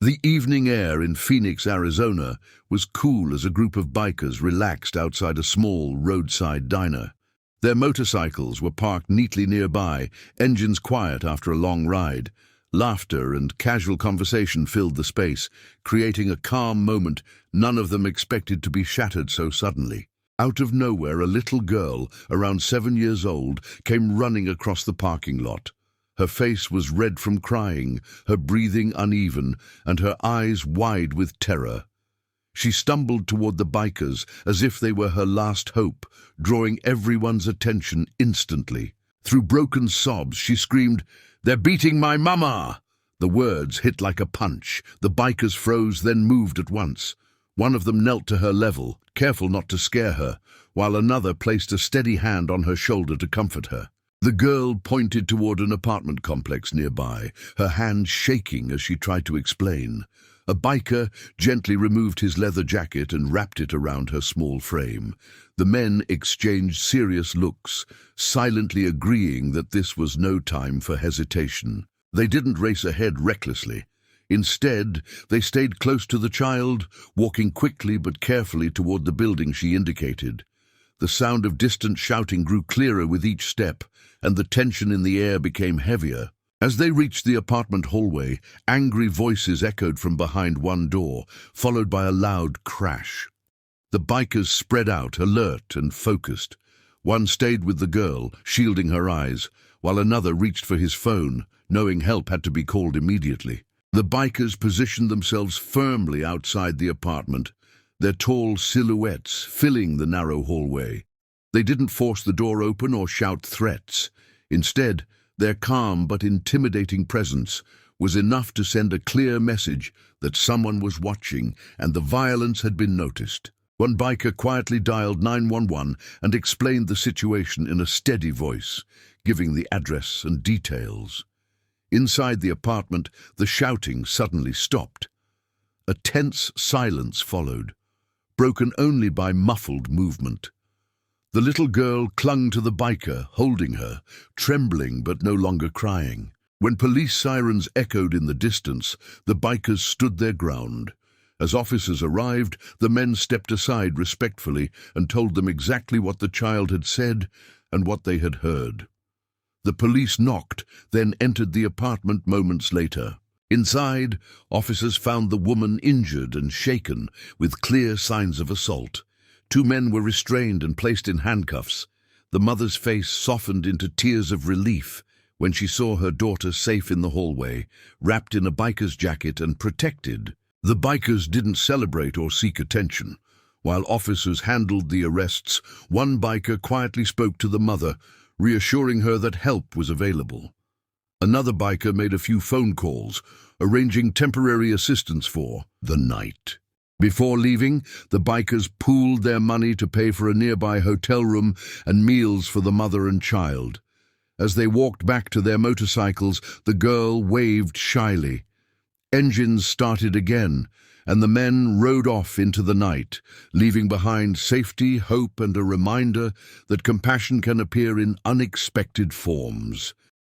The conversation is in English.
The evening air in Phoenix, Arizona, was cool as a group of bikers relaxed outside a small roadside diner. Their motorcycles were parked neatly nearby, engines quiet after a long ride. Laughter and casual conversation filled the space, creating a calm moment none of them expected to be shattered so suddenly. Out of nowhere, a little girl, around 7 years old, came running across the parking lot. Her face was red from crying, her breathing uneven, and her eyes wide with terror. She stumbled toward the bikers as if they were her last hope, drawing everyone's attention instantly. Through broken sobs, she screamed, "They're beating my mama!" The words hit like a punch. The bikers froze, then moved at once. One of them knelt to her level, careful not to scare her, while another placed a steady hand on her shoulder to comfort her. The girl pointed toward an apartment complex nearby, her hand shaking as she tried to explain. A biker gently removed his leather jacket and wrapped it around her small frame. The men exchanged serious looks, silently agreeing that this was no time for hesitation. They didn't race ahead recklessly. Instead, they stayed close to the child, walking quickly but carefully toward the building she indicated. The sound of distant shouting grew clearer with each step, and the tension in the air became heavier. As they reached the apartment hallway, angry voices echoed from behind one door, followed by a loud crash. The bikers spread out, alert and focused. One stayed with the girl, shielding her eyes, while another reached for his phone, knowing help had to be called immediately. The bikers positioned themselves firmly outside the apartment, their tall silhouettes filling the narrow hallway. They didn't force the door open or shout threats. Instead, their calm but intimidating presence was enough to send a clear message that someone was watching and the violence had been noticed. One biker quietly dialed 911 and explained the situation in a steady voice, giving the address and details. Inside the apartment, the shouting suddenly stopped. A tense silence followed, broken only by muffled movement. The little girl clung to the biker, holding her, trembling but no longer crying. When police sirens echoed in the distance, the bikers stood their ground. As officers arrived, the men stepped aside respectfully and told them exactly what the child had said and what they had heard. The police knocked, then entered the apartment moments later. Inside, officers found the woman injured and shaken, with clear signs of assault. 2 men were restrained and placed in handcuffs. The mother's face softened into tears of relief when she saw her daughter safe in the hallway, wrapped in a biker's jacket and protected. The bikers didn't celebrate or seek attention. While officers handled the arrests, one biker quietly spoke to the mother, reassuring her that help was available. Another biker made a few phone calls, arranging temporary assistance for the night. Before leaving, the bikers pooled their money to pay for a nearby hotel room and meals for the mother and child. As they walked back to their motorcycles, the girl waved shyly. Engines started again, and the men rode off into the night, leaving behind safety, hope, and a reminder that compassion can appear in unexpected forms.